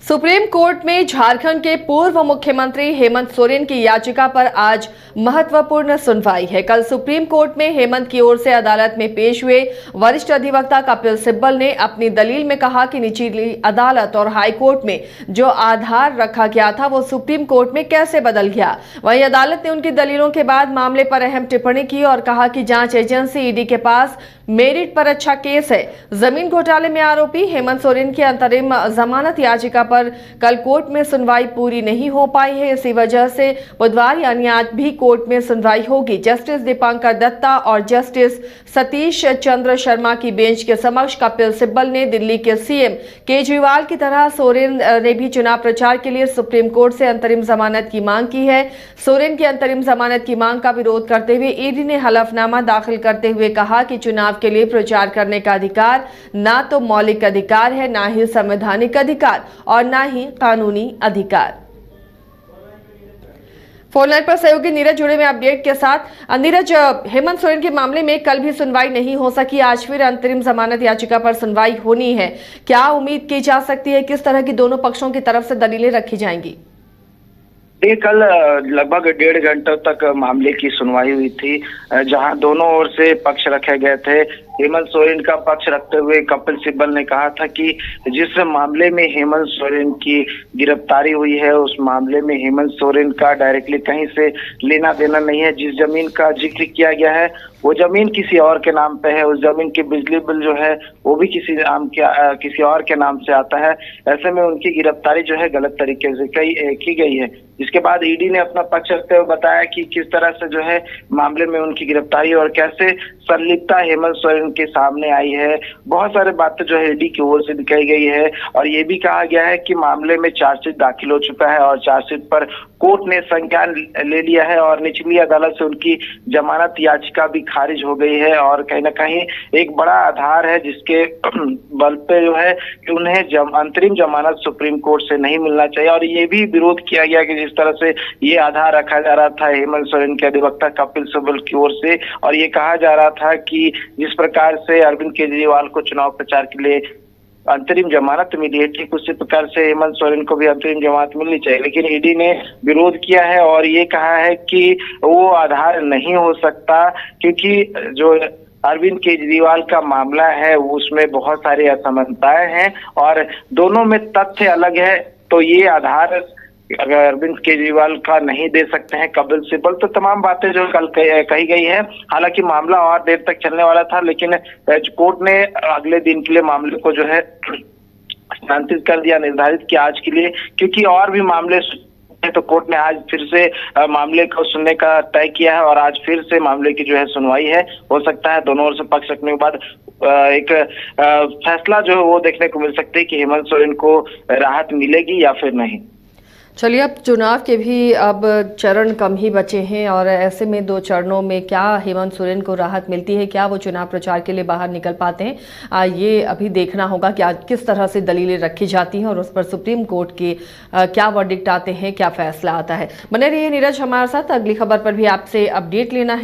Supreme court में झारखंड के पूर्व मुख्यमंत्री हेमंत सोरेन की याचिका पर आज महत्वपूर्ण सुनवाई है। कल सुप्रीम कोर्ट में हेमंत की ओर से अदालत में पेश हुए वरिष्ठ अधिवक्ता कपिल सिब्बल ने अपनी दलील में कहा कि निचली अदालत और हाईकोर्ट में जो आधार रखा गया था वो सुप्रीम कोर्ट में कैसे बदल गया। वहीं अदालत ने उनकी दलीलों के बाद मामले पर अहम टिप्पणी की और कहा कि जांच एजेंसी ईडी के पास मेरिट पर अच्छा केस है। जमीन घोटाले में आरोपी हेमंत सोरेन की अंतरिम जमानत याचिका पर कल कोर्ट में सुनवाई पूरी नहीं हो पाई है। इसी वजह से बुधवार यानी आज भी कोर्ट में सुनवाई होगी। जस्टिस दीपांकर दत्ता और जस्टिस सतीश चंद्र शर्मा की बेंच के समक्ष कपिल सिब्बल ने दिल्ली के सीएम केजरीवाल की तरह सोरेन ने भी चुनाव प्रचार के लिए सुप्रीम कोर्ट से अंतरिम जमानत की मांग की है। सोरेन की अंतरिम जमानत की मांग का विरोध करते हुए ईडी ने हलफनामा दाखिल करते हुए कहा कि चुनाव के लिए प्रचार करने का अधिकार ना तो मौलिक अधिकार है, ना ही संवैधानिक अधिकार और ना ही कानूनी अधिकार। फोन लाइन पर सहयोगी नीरज जुड़े में अपडेट के साथ। नीरज, हेमंत सोरेन के मामले में कल भी सुनवाई नहीं हो सकी, आज फिर अंतरिम जमानत याचिका पर सुनवाई होनी है। क्या उम्मीद की जा सकती है, किस तरह की दोनों पक्षों की तरफ से दलीलें रखी जाएंगी? कल लगभग 1.5 घंटे तक मामले की सुनवाई हुई थी, जहां दोनों ओर से पक्ष रखे गए थे। हेमंत सोरेन का पक्ष रखते हुए कपिल सिब्बल ने कहा था कि जिस मामले में हेमंत सोरेन की गिरफ्तारी हुई है उस मामले में हेमंत सोरेन का डायरेक्टली कहीं से लेना देना नहीं है। जिस जमीन का जिक्र किया गया है वो जमीन किसी और के नाम पे है, उस जमीन की बिजली बिल जो है वो भी किसी और के नाम से आता है। ऐसे में उनकी गिरफ्तारी जो है गलत तरीके से की गई है। जिसके बाद ईडी ने अपना पक्ष रखते हुए बताया कि किस तरह से जो है मामले में उनकी गिरफ्तारी और कैसे संलिप्तता हेमंत सोरेन के सामने आई है। बहुत सारे बातें जो है ईडी की ओर से दिखाई गई है और ये भी कहा गया है कि मामले में चार्जशीट दाखिल हो चुका है और चार्जशीट पर कोर्ट ने संज्ञान ले लिया है और निचली अदालत से उनकी जमानत याचिका भी खारिज हो गई है। और कहीं ना कहीं एक बड़ा आधार है जिसके बल पे जो है कि उन्हें अंतरिम जमानत सुप्रीम कोर्ट से नहीं मिलना चाहिए। और ये भी विरोध किया गया कि जिस तरह से ये आधार रखा जा रहा था हेमंत सोरेन के अधिवक्ता कपिल सिब्बल की ओर से, और ये कहा जा रहा था कि जिस प्रकार से अरविंद केजरीवाल को चुनाव प्रचार के लिए अंतरिम जमानत मिली है, ठीक उसी प्रकार से हेमंत सोरेन को भी अंतरिम जमानत मिलनी चाहिए। लेकिन ईडी ने विरोध किया है और ये कहा है कि वो आधार नहीं हो सकता, क्योंकि जो अरविंद केजरीवाल का मामला है उसमें बहुत सारी असमानताएं हैं और दोनों में तथ्य अलग है। तो ये आधार अगर अरविंद केजरीवाल का नहीं दे सकते हैं कपिल सिब्बल, तो तमाम बातें जो कल कही गई है। हालांकि मामला और देर तक चलने वाला था, लेकिन कोर्ट ने अगले दिन के लिए मामले को जो है स्थानांतरित कर दिया, निर्धारित किया आज के लिए, क्योंकि और भी मामले तो कोर्ट ने आज फिर से मामले को सुनने का तय किया है और आज फिर से मामले की जो है सुनवाई है। हो सकता है दोनों ओर से पक्ष रखने के बाद एक फैसला जो है वो देखने को मिल सकता है कि हेमंत सोरेन को राहत मिलेगी या फिर नहीं। चलिए, अब चुनाव के भी अब चरण कम ही बचे हैं और ऐसे में 2 चरणों में क्या हेमंत सोरेन को राहत मिलती है, क्या वो चुनाव प्रचार के लिए बाहर निकल पाते हैं, ये अभी देखना होगा कि आज किस तरह से दलीलें रखी जाती हैं और उस पर सुप्रीम कोर्ट के क्या वर्डिक्ट आते हैं, क्या फैसला आता है। बने रहिए नीरज हमारे साथ, अगली खबर पर भी आपसे अपडेट लेना है।